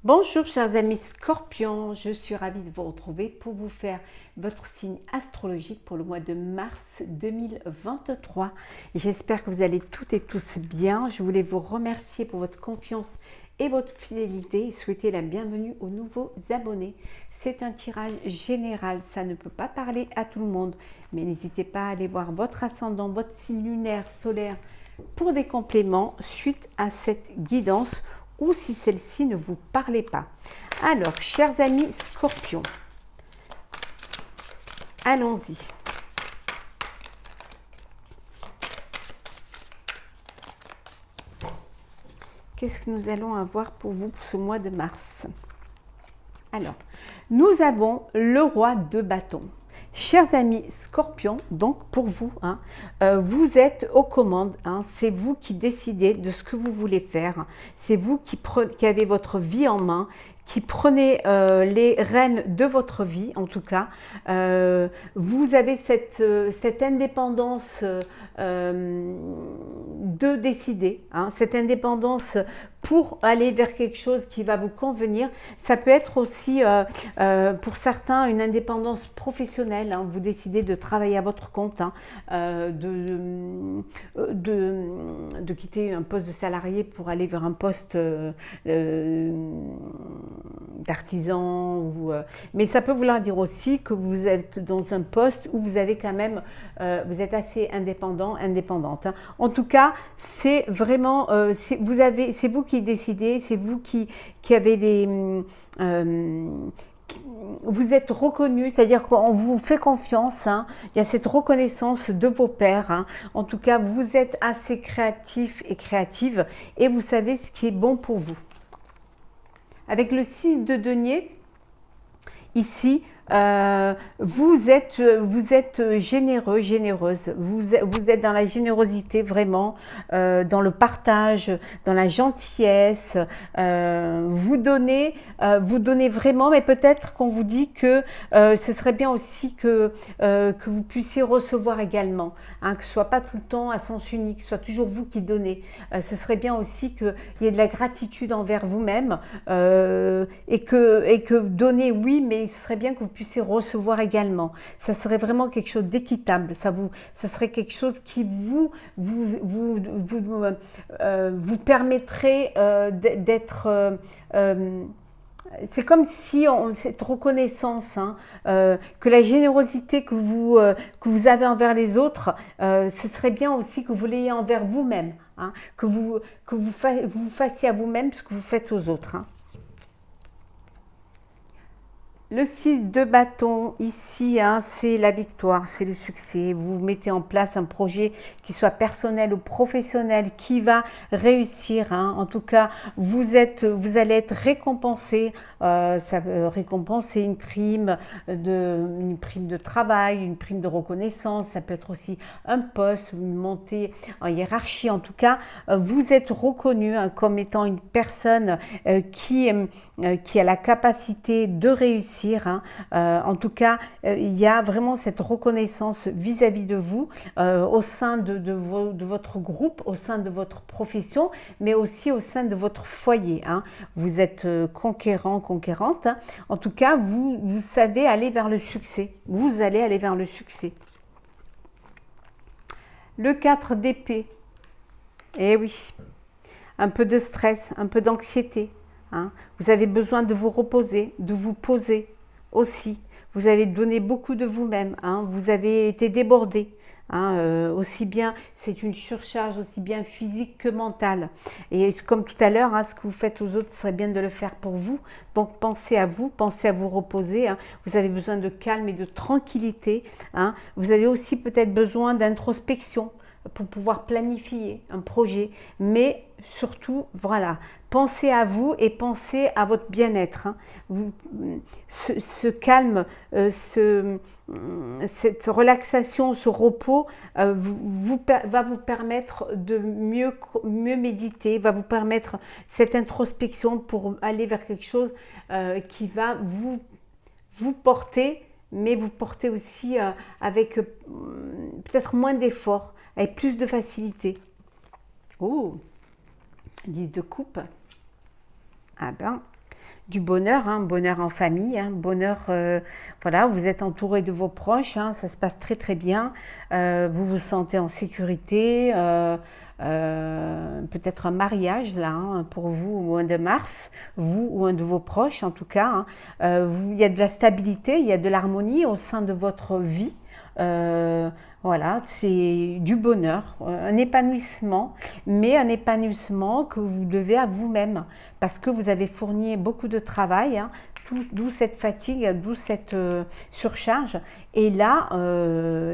Bonjour chers amis Scorpions, je suis ravie de vous retrouver pour vous faire votre signe astrologique pour le mois de mars 2023. J'espère que vous allez toutes et tous bien. Je voulais vous remercier pour votre confiance et votre fidélité et souhaiter la bienvenue aux nouveaux abonnés. C'est un tirage général, ça ne peut pas parler à tout le monde, mais n'hésitez pas à aller voir votre ascendant, votre signe lunaire, solaire pour des compléments suite à cette guidance ou si celle-ci ne vous parlait pas. Alors, chers amis Scorpions, allons-y. Qu'est-ce que nous allons avoir pour vous pour ce mois de mars? Alors, nous avons le roi de bâton. Chers amis Scorpions, donc pour vous, vous êtes aux commandes, c'est vous qui décidez de ce que vous voulez faire, c'est vous qui avez votre vie en main, qui prenez les rênes de votre vie en tout cas. Vous avez cette indépendance de décider, cette indépendance pour aller vers quelque chose qui va vous convenir. Ça peut être aussi pour certains une indépendance professionnelle, vous décidez de travailler à votre compte, de quitter un poste de salarié pour aller vers un poste d'artisan, mais ça peut vouloir dire aussi que vous êtes dans un poste où vous avez quand même, vous êtes assez indépendante. En tout cas, c'est vraiment, c'est vous qui décidez, c'est vous qui avez des vous êtes reconnu, c'est-à-dire qu'on vous fait confiance, il y a cette reconnaissance de vos pairs, en tout cas vous êtes assez créatif et créative et vous savez ce qui est bon pour vous. Avec le 6 de denier, ici, vous êtes généreux, généreuse, vous êtes dans la générosité vraiment, dans le partage, dans la gentillesse, vous donnez vraiment, mais peut-être qu'on vous dit que ce serait bien aussi que vous puissiez recevoir également, que ce ne soit pas tout le temps à sens unique, que ce soit toujours vous qui donnez. Ce serait bien aussi qu'il y ait de la gratitude envers vous-même et que donner, oui, mais ce serait bien que vous puissiez recevoir également. Ça serait vraiment quelque chose d'équitable. Ça serait quelque chose qui vous permettrait d'être c'est comme si cette reconnaissance, que la générosité que vous avez envers les autres, ce serait bien aussi que vous l'ayez envers vous-même, que vous fassiez à vous-même ce que vous faites aux autres. Le 6 de bâton, ici, c'est la victoire, c'est le succès. Vous mettez en place un projet qui soit personnel ou professionnel, qui va réussir. En tout cas, vous allez être récompensé. Ça récompenser une prime de travail, une prime de reconnaissance. Ça peut être aussi un poste, une montée en hiérarchie. En tout cas, vous êtes reconnu comme étant une personne qui a la capacité de réussir. En tout cas, il y a vraiment cette reconnaissance vis-à-vis de vous, au sein de votre groupe, au sein de votre profession, mais aussi au sein de votre foyer. Vous êtes conquérant, conquérante. En tout cas, vous savez aller vers le succès. Vous allez aller vers le succès. Le 4 d'épée. Eh oui, un peu de stress, un peu d'anxiété. Vous avez besoin de vous reposer, de vous poser aussi. Vous avez donné beaucoup de vous-même, vous avez été débordé. Aussi bien, c'est une surcharge aussi bien physique que mentale. Et comme tout à l'heure, ce que vous faites aux autres, ce serait bien de le faire pour vous. Donc pensez à vous reposer. Vous avez besoin de calme et de tranquillité. Vous avez aussi peut-être besoin d'introspection pour pouvoir planifier un projet, mais surtout, voilà, pensez à vous et pensez à votre bien-être. Ce calme, cette relaxation, ce repos va vous permettre de mieux méditer, va vous permettre cette introspection pour aller vers quelque chose qui va vous porter, mais vous porter aussi avec peut-être moins d'efforts, avec plus de facilité. Oh, 10 de coupe. Ah ben, du bonheur, hein, bonheur en famille, hein, bonheur, voilà, vous êtes entouré de vos proches, hein, ça se passe très très bien, vous vous sentez en sécurité, peut-être un mariage là, hein, pour vous au mois de mars, vous ou un de vos proches en tout cas, hein. Il y a de la stabilité, il y a de l'harmonie au sein de votre vie. Euh, voilà, c'est du bonheur, un épanouissement, mais un épanouissement que vous devez à vous-même, parce que vous avez fourni beaucoup de travail, hein, d'où cette fatigue, d'où cette surcharge. Et là,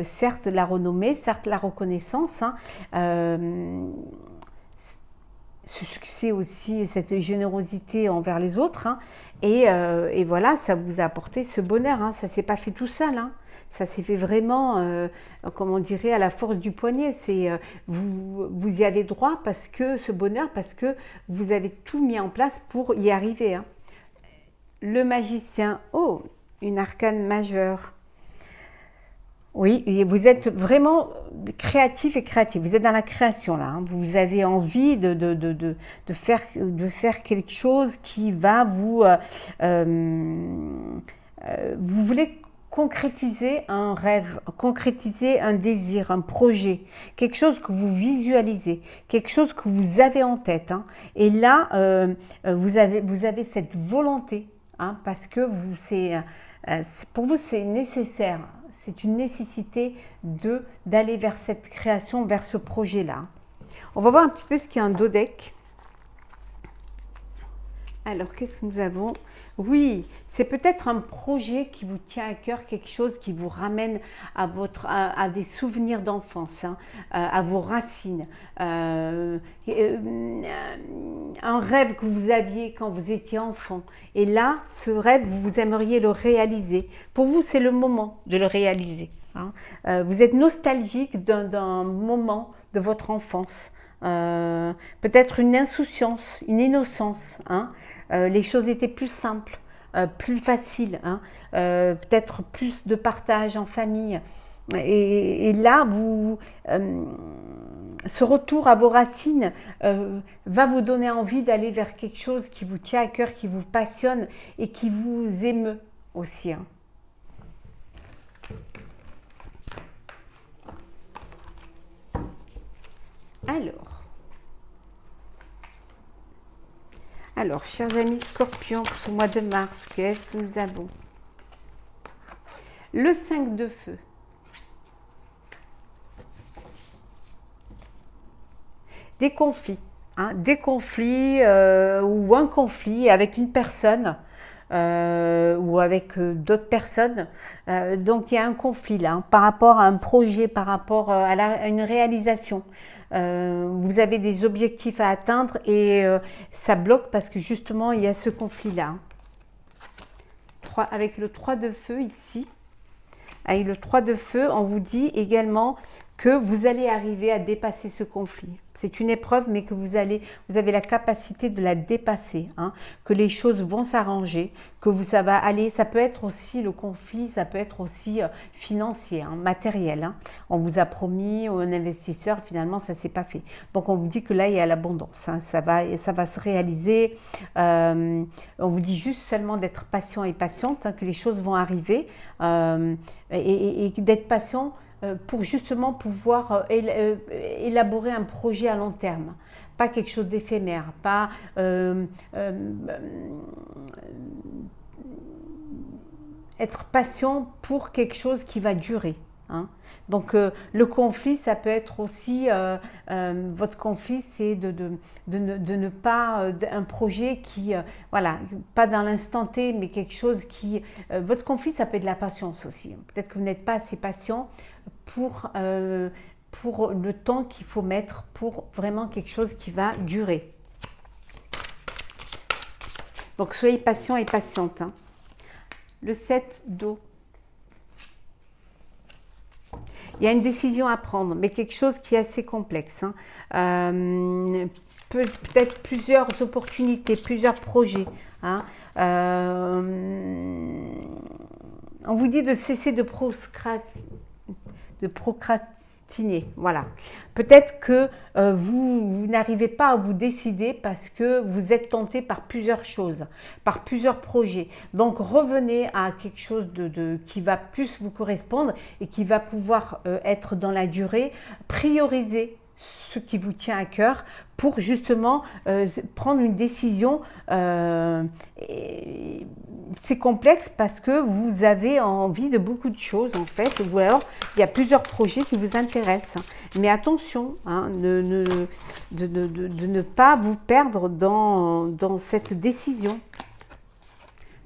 certes la renommée, certes la reconnaissance, hein, ce succès aussi, cette générosité envers les autres, hein, et voilà, ça vous a apporté ce bonheur, hein, ça ne s'est pas fait tout seul, hein. Ça s'est fait vraiment, comme on dirait, à la force du poignet. Vous y avez droit parce que ce bonheur, parce que vous avez tout mis en place pour y arriver, hein. Le magicien, oh, une arcane majeure. Oui, vous êtes vraiment créatif et créatif. Vous êtes dans la création là, hein. Vous avez envie de faire quelque chose qui va vous voulez concrétiser un rêve, concrétiser un désir, un projet, quelque chose que vous visualisez, quelque chose que vous avez en tête, hein. Et là, vous avez cette volonté, hein, parce que pour vous, c'est nécessaire. C'est une nécessité d'aller vers cette création, vers ce projet-là. On va voir un petit peu ce qu'il y a un dos deck. Alors, qu'est-ce que nous avons? Oui, c'est peut-être un projet qui vous tient à cœur, quelque chose qui vous ramène à des souvenirs d'enfance, hein, à vos racines. Un rêve que vous aviez quand vous étiez enfant. Et là, ce rêve, vous aimeriez le réaliser. Pour vous, c'est le moment de le réaliser, hein. Vous êtes nostalgique d'un moment de votre enfance. Peut-être une insouciance, une innocence, hein. Les choses étaient plus simples, plus faciles, hein. Peut-être plus de partage en famille. Et là, ce retour à vos racines va vous donner envie d'aller vers quelque chose qui vous tient à cœur, qui vous passionne et qui vous émeut aussi, hein. Alors, chers amis Scorpions, pour ce mois de mars, qu'est-ce que nous avons? Le 5 de feu. Des conflits, hein, des conflits ou un conflit avec une personne ou avec d'autres personnes. Donc il y a un conflit là, hein, par rapport à un projet, par rapport à une réalisation. Vous avez des objectifs à atteindre et ça bloque parce que justement il y a ce conflit-là. Avec le 3 de feu ici, avec le 3 de feu, on vous dit également que vous allez arriver à dépasser ce conflit. C'est une épreuve, mais que vous avez la capacité de la dépasser, hein, que les choses vont s'arranger, ça va aller. Ça peut être aussi le conflit, ça peut être aussi financier, hein, matériel, hein. On vous a promis un investisseur, finalement ça ne s'est pas fait. Donc on vous dit que là il y a l'abondance, hein, ça va se réaliser. On vous dit juste seulement d'être patient et patiente, hein, que les choses vont arriver et d'être patient. Pour justement pouvoir élaborer un projet à long terme, pas quelque chose d'éphémère, pas être patient pour quelque chose qui va durer, hein. Donc le conflit, ça peut être aussi, votre conflit, c'est de ne pas, un projet qui, voilà, pas dans l'instant T, mais quelque chose qui, votre conflit, ça peut être de la patience aussi. Peut-être que vous n'êtes pas assez patient pour le temps qu'il faut mettre pour vraiment quelque chose qui va durer. Donc soyez patient et patiente, hein. Le 7 d'eau. Il y a une décision à prendre, mais quelque chose qui est assez complexe, hein. Peut-être plusieurs opportunités, plusieurs projets, hein. On vous dit de cesser de procrastiner, procrastiner. Voilà. Peut-être que vous n'arrivez pas à vous décider parce que vous êtes tenté par plusieurs choses, par plusieurs projets. Donc revenez à quelque chose qui va plus vous correspondre et qui va pouvoir être dans la durée. Priorisez ce qui vous tient à cœur pour justement prendre une décision. C'est complexe parce que vous avez envie de beaucoup de choses en fait, ou alors il y a plusieurs projets qui vous intéressent. Mais attention hein, de ne pas vous perdre dans cette décision.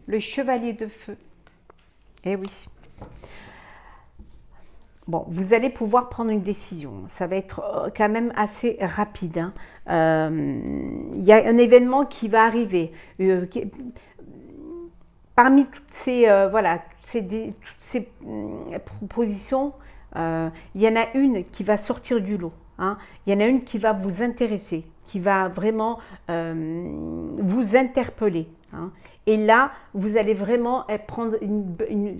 Le chevalier de feu. Eh oui. Bon, vous allez pouvoir prendre une décision. Ça va être quand même assez rapide. Hein. Il y a un événement qui va arriver. Parmi toutes ces, toutes ces propositions, il y en a une qui va sortir du lot. Hein. Il y en a une qui va vous intéresser, qui va vraiment vous interpeller. Hein. Et là, vous allez vraiment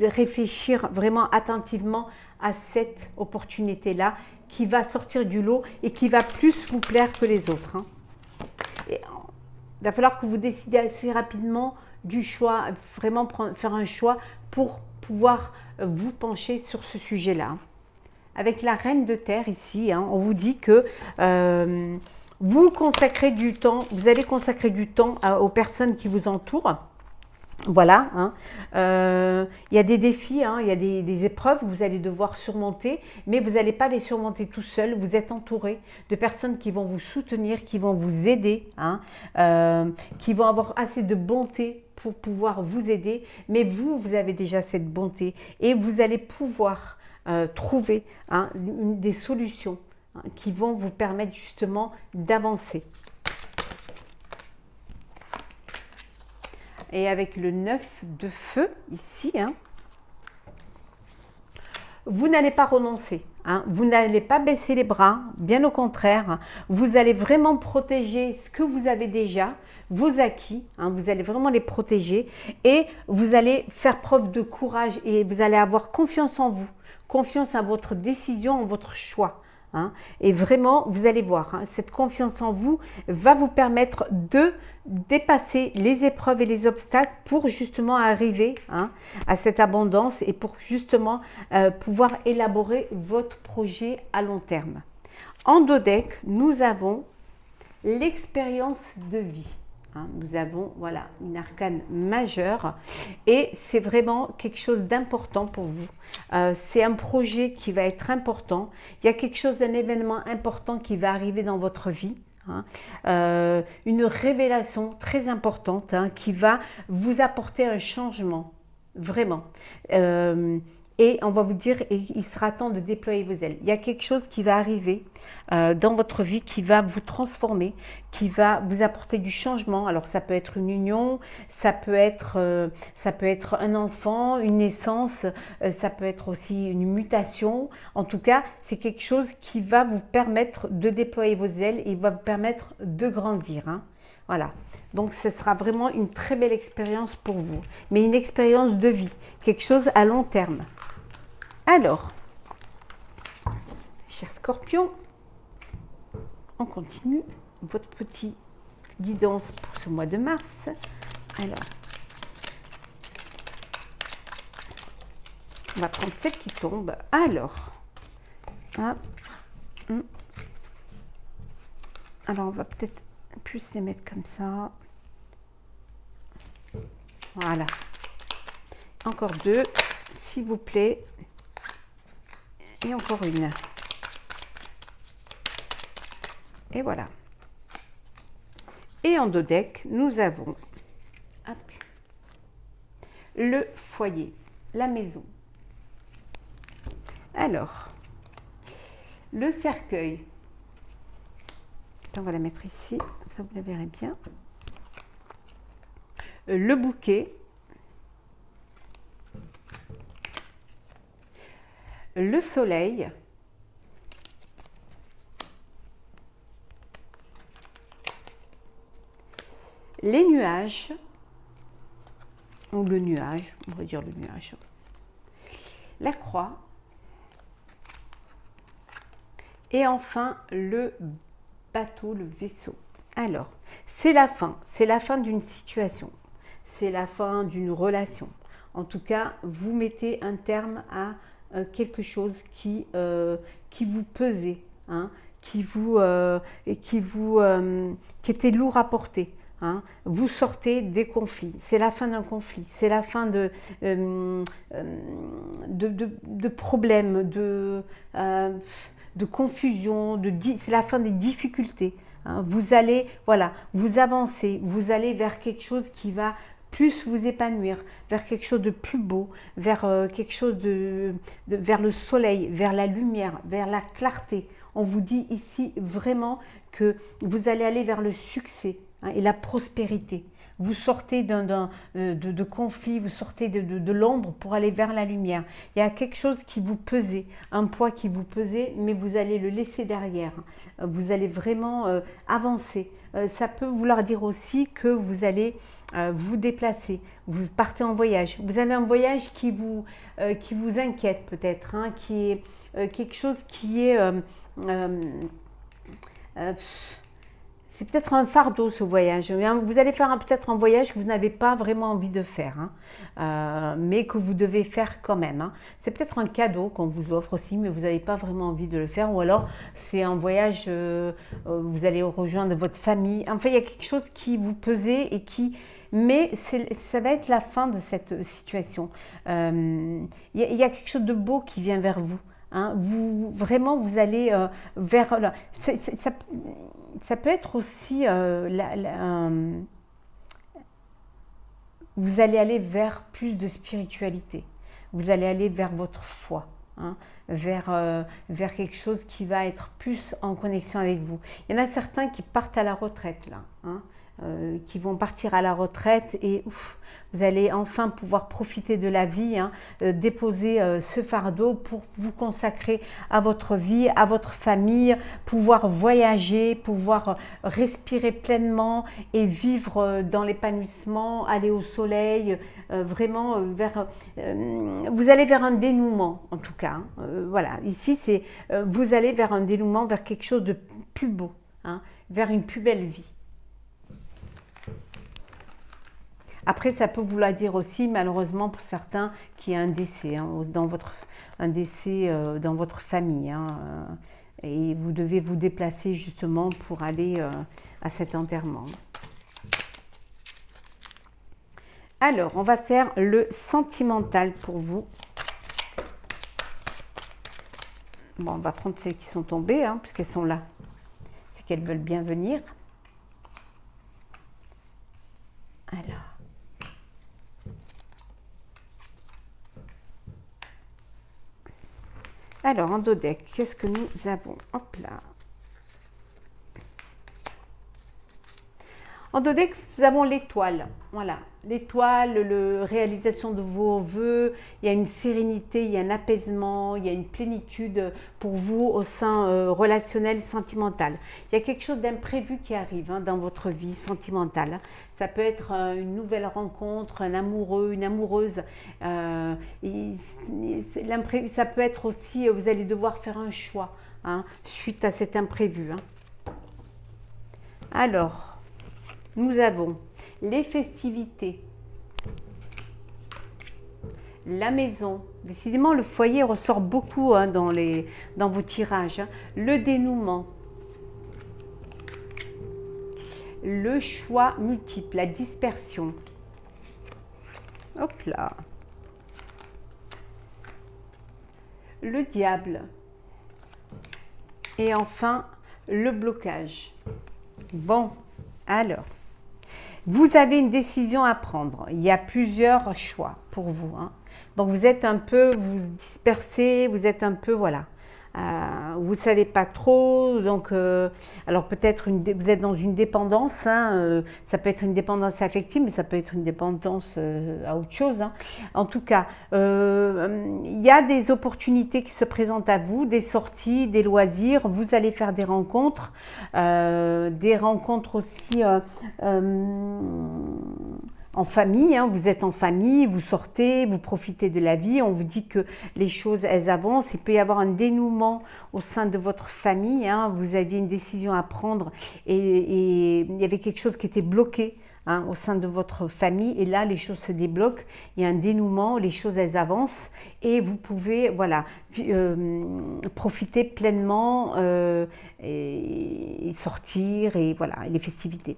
réfléchir vraiment attentivement à cette opportunité-là qui va sortir du lot et qui va plus vous plaire que les autres. Hein. Et il va falloir que vous décidez assez rapidement du choix, vraiment faire un choix pour pouvoir vous pencher sur ce sujet-là. Avec la reine de terre ici, hein, on vous dit que vous consacrez du temps, vous allez consacrer du temps aux personnes qui vous entourent. Voilà, hein. Il y a des défis, hein, il y a des épreuves que vous allez devoir surmonter, mais vous n'allez pas les surmonter tout seul. Vous êtes entouré de personnes qui vont vous soutenir, qui vont vous aider, hein, qui vont avoir assez de bonté pour pouvoir vous aider. Mais vous avez déjà cette bonté et vous allez pouvoir trouver hein, des solutions hein, qui vont vous permettre justement d'avancer. Et avec le 9 de feu ici, hein, vous n'allez pas renoncer, hein, vous n'allez pas baisser les bras, bien au contraire, vous allez vraiment protéger ce que vous avez déjà, vos acquis, hein, vous allez vraiment les protéger et vous allez faire preuve de courage et vous allez avoir confiance en vous, confiance en votre décision, en votre choix. Hein, et vraiment, vous allez voir, hein, cette confiance en vous va vous permettre de dépasser les épreuves et les obstacles pour justement arriver hein, à cette abondance et pour justement pouvoir élaborer votre projet à long terme. En dos deck, nous avons l'expérience de vie. Hein, nous avons voilà, une arcane majeure et c'est vraiment quelque chose d'important pour vous. C'est un projet qui va être important. Il y a quelque chose, d'un événement important qui va arriver dans votre vie. Hein, une révélation très importante hein, qui va vous apporter un changement, vraiment. Et on va vous dire, il sera temps de déployer vos ailes. Il y a quelque chose qui va arriver dans votre vie qui va vous transformer, qui va vous apporter du changement. Alors ça peut être une union, ça peut être un enfant, une naissance, ça peut être aussi une mutation. En tout cas, c'est quelque chose qui va vous permettre de déployer vos ailes et va vous permettre de grandir. Hein. Voilà. Donc, ce sera vraiment une très belle expérience pour vous, mais une expérience de vie, quelque chose à long terme. Alors, chers scorpions, on continue votre petite guidance pour ce mois de mars. Alors, on va prendre celle qui tombe. Alors, alors on va peut-être plus les mettre comme ça. Voilà. Encore deux, s'il vous plaît. Et encore une. Et voilà. Et en dos deck, nous avons hop, le foyer, la maison. Alors, le cercueil. On va la mettre ici, ça vous la verrez bien. Le bouquet. Le soleil. Les nuages. Ou le nuage, on va dire le nuage. La croix. Et enfin, le bateau, le vaisseau. Alors, c'est la fin d'une situation, c'est la fin d'une relation. En tout cas, vous mettez un terme à quelque chose qui vous pesait, hein, qui était lourd à porter. Hein. Vous sortez des conflits, c'est la fin d'un conflit, c'est la fin de problèmes, de confusion, c'est la fin des difficultés. Hein. Vous allez, voilà, vous avancez, vous allez vers quelque chose qui va plus vous épanouir, vers quelque chose de plus beau, vers quelque chose vers le soleil, vers la lumière, vers la clarté. On vous dit ici vraiment que vous allez aller vers le succès, hein, et la prospérité. Vous sortez de conflit, vous sortez de l'ombre pour aller vers la lumière. Il y a quelque chose qui vous pesait, un poids qui vous pesait, mais vous allez le laisser derrière. Vous allez vraiment avancer. Ça peut vouloir dire aussi que vous allez vous déplacer, vous partez en voyage. Vous avez un voyage qui vous inquiète peut-être, hein, qui est quelque chose qui est... c'est peut-être un fardeau ce voyage. Vous allez faire peut-être un voyage que vous n'avez pas vraiment envie de faire, hein, mais que vous devez faire quand même. Hein. C'est peut-être un cadeau qu'on vous offre aussi, mais vous n'avez pas vraiment envie de le faire. Ou alors c'est un voyage, vous allez rejoindre votre famille. Enfin, il y a quelque chose qui vous pesait et qui... Mais ça va être la fin de cette situation. Il y a quelque chose de beau qui vient vers vous. Hein. Vraiment, vous allez vers... Ça peut être aussi... vous allez aller vers plus de spiritualité. Vous allez aller vers votre foi. Hein, vers quelque chose qui va être plus en connexion avec vous. Il y en a certains qui partent à la retraite là. Hein, qui vont partir à la retraite et vous allez enfin pouvoir profiter de la vie, hein, déposer ce fardeau pour vous consacrer à votre vie, à votre famille, pouvoir voyager, pouvoir respirer pleinement et vivre dans l'épanouissement, aller au soleil, vraiment vous allez vers un dénouement en tout cas. Hein, voilà, ici c'est vous allez vers un dénouement, vers quelque chose de plus beau, hein, vers une plus belle vie. Après, ça peut vouloir dire aussi, malheureusement pour certains, qu'il y a un décès, hein, dans votre famille. Hein, et vous devez vous déplacer justement pour aller à cet enterrement. Alors, on va faire le sentimental pour vous. Bon, on va prendre celles qui sont tombées, hein, puisqu'elles sont là. C'est qu'elles veulent bien venir. Alors. Alors, en dos deck, qu'est-ce que nous avons? Hop là. En dos deck, nous avons l'étoile. Voilà, l'étoile, la réalisation de vos vœux. Il y a une sérénité, il y a un apaisement, il y a une plénitude pour vous au sein relationnel, sentimental. Il y a quelque chose d'imprévu qui arrive, hein, dans votre vie sentimentale. Ça peut être une nouvelle rencontre, un amoureux, une amoureuse. Ça peut être aussi, vous allez devoir faire un choix, hein, suite à cet imprévu. Hein. Alors, nous avons les festivités, la maison. Décidément, le foyer ressort beaucoup, hein, dans vos tirages. Hein. Le dénouement, le choix multiple, la dispersion. Hop là. Le diable. Et enfin, le blocage. Bon, alors. Vous avez une décision à prendre. Il y a plusieurs choix pour vous. Hein. Donc, vous êtes un peu, vous dispersez, vous êtes un peu, voilà. Vous ne savez pas trop. Donc, alors peut-être vous êtes dans une dépendance. Hein, ça peut être une dépendance affective, mais ça peut être une dépendance à autre chose. Hein. En tout cas, il y a des opportunités qui se présentent à vous, des sorties, des loisirs. Vous allez faire des rencontres aussi en famille, hein, vous êtes en famille, vous sortez, vous profitez de la vie, on vous dit que les choses, elles avancent, il peut y avoir un dénouement au sein de votre famille, hein, vous aviez une décision à prendre et il y avait quelque chose qui était bloqué, hein, au sein de votre famille, et là les choses se débloquent, il y a un dénouement, les choses elles avancent et vous pouvez voilà, profiter pleinement et sortir et voilà, les festivités.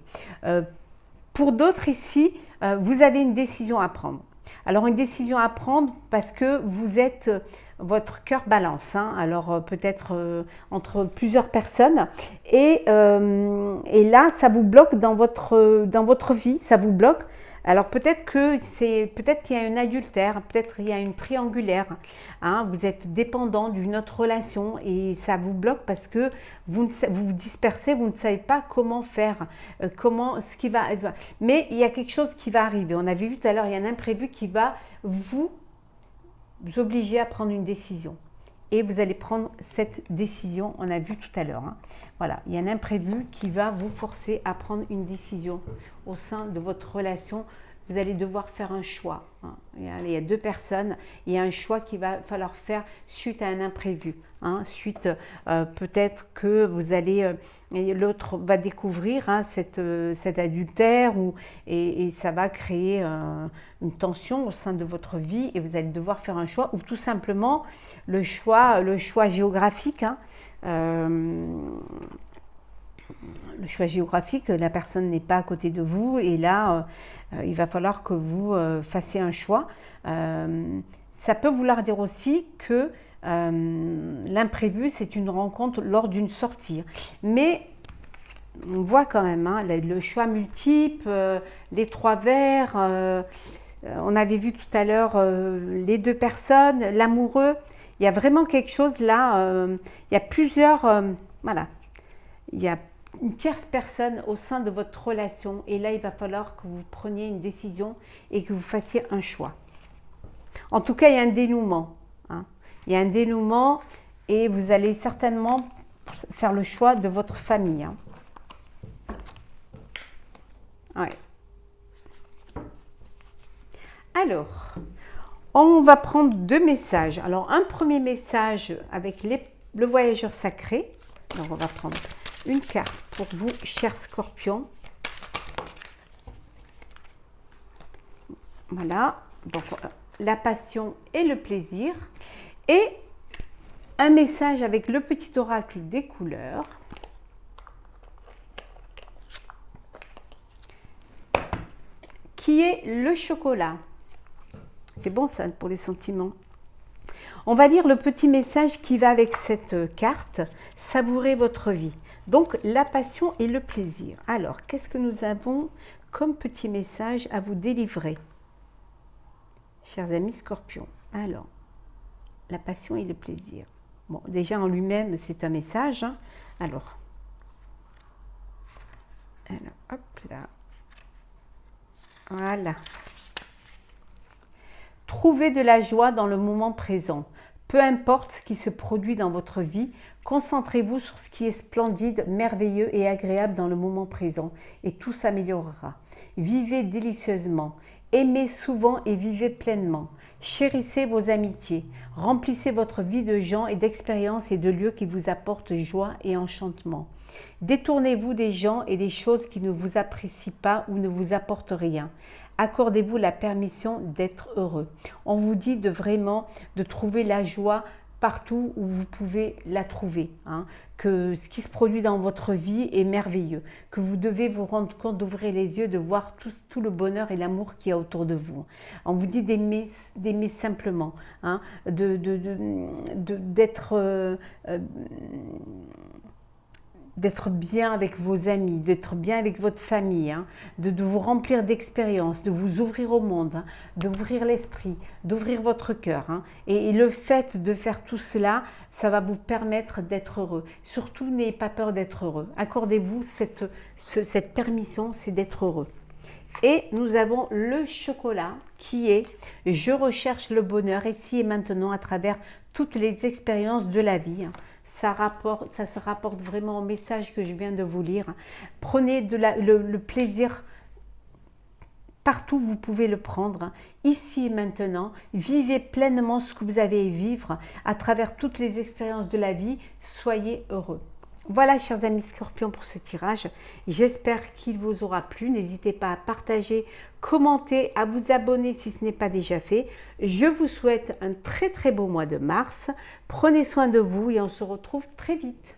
Pour d'autres ici, vous avez une décision à prendre. Alors une décision à prendre parce que vous êtes, votre cœur balance, hein, alors peut-être entre plusieurs personnes et là ça vous bloque dans votre vie, ça vous bloque. Alors peut-être qu'il y a un adultère, peut-être il y a une triangulaire, hein, vous êtes dépendant d'une autre relation et ça vous bloque parce que vous vous dispersez, vous ne savez pas comment faire, ce qui va. Mais il y a quelque chose qui va arriver. On avait vu tout à l'heure, il y a un imprévu qui va vous obliger à prendre une décision. Et vous allez prendre cette décision, on a vu tout à l'heure. Hein. Voilà, il y a un imprévu qui va vous forcer à prendre une décision au sein de votre relation. Vous allez devoir faire un choix. Hein. Il y a deux personnes, il y a un choix qu'il va falloir faire suite à un imprévu. Hein. Suite, peut-être que vous allez, l'autre va découvrir, hein, cet adultère et ça va créer une tension au sein de votre vie et vous allez devoir faire un choix ou tout simplement le choix géographique. Hein. Le choix géographique, la personne n'est pas à côté de vous et là, il va falloir que vous fassiez un choix. Ça peut vouloir dire aussi que l'imprévu, c'est une rencontre lors d'une sortie. Mais on voit quand même hein, le choix multiple, les trois verres, on avait vu tout à l'heure les deux personnes, l'amoureux. Il y a vraiment quelque chose là, il y a plusieurs, voilà, il y a une tierce personne au sein de votre relation et là il va falloir que vous preniez une décision et que vous fassiez un choix. En tout cas il y a un dénouement, hein. Il y a un dénouement et vous allez certainement faire le choix de votre famille. Hein. Ouais. Alors, on va prendre deux messages. Alors un premier message avec le voyageur sacré. Donc on va prendre une carte pour vous, chers scorpions. Voilà, donc la passion et le plaisir. Et un message avec le petit oracle des couleurs. Qui est le chocolat. C'est bon ça pour les sentiments. On va lire le petit message qui va avec cette carte. Savourez votre vie. Donc, la passion et le plaisir. Alors, qu'est-ce que nous avons comme petit message à vous délivrer, chers amis scorpions? Alors, la passion et le plaisir. Bon, déjà en lui-même, c'est un message. Hein. Alors, hop là. Voilà. Trouvez de la joie dans le moment présent. Peu importe ce qui se produit dans votre vie, concentrez-vous sur ce qui est splendide, merveilleux et agréable dans le moment présent et tout s'améliorera. Vivez délicieusement, aimez souvent et vivez pleinement. Chérissez vos amitiés, remplissez votre vie de gens et d'expériences et de lieux qui vous apportent joie et enchantement. Détournez-vous des gens et des choses qui ne vous apprécient pas ou ne vous apportent rien. Accordez-vous la permission d'être heureux. On vous dit de trouver la joie partout où vous pouvez la trouver. Hein. Que ce qui se produit dans votre vie est merveilleux. Que vous devez vous rendre compte, d'ouvrir les yeux, de voir tout le bonheur et l'amour qu'il y a autour de vous. On vous dit d'aimer simplement. Hein. D'être bien avec vos amis, d'être bien avec votre famille, hein, de vous remplir d'expériences, de vous ouvrir au monde, hein, d'ouvrir l'esprit, d'ouvrir votre cœur. Hein. Et le fait de faire tout cela, ça va vous permettre d'être heureux. Surtout, n'ayez pas peur d'être heureux. Accordez-vous cette permission, c'est d'être heureux. Et nous avons le chocolat qui est « Je recherche le bonheur ici et maintenant à travers toutes les expériences de la vie. » Ça se rapporte vraiment au message que je viens de vous lire. Prenez le plaisir Partout, vous pouvez le prendre, ici et maintenant. Vivez pleinement ce que vous avez à vivre à travers toutes les expériences de la vie. Soyez heureux. Voilà, chers amis Scorpions, pour ce tirage. J'espère qu'il vous aura plu. N'hésitez pas à partager, commenter, à vous abonner si ce n'est pas déjà fait. Je vous souhaite un très très beau mois de mars. Prenez soin de vous et on se retrouve très vite.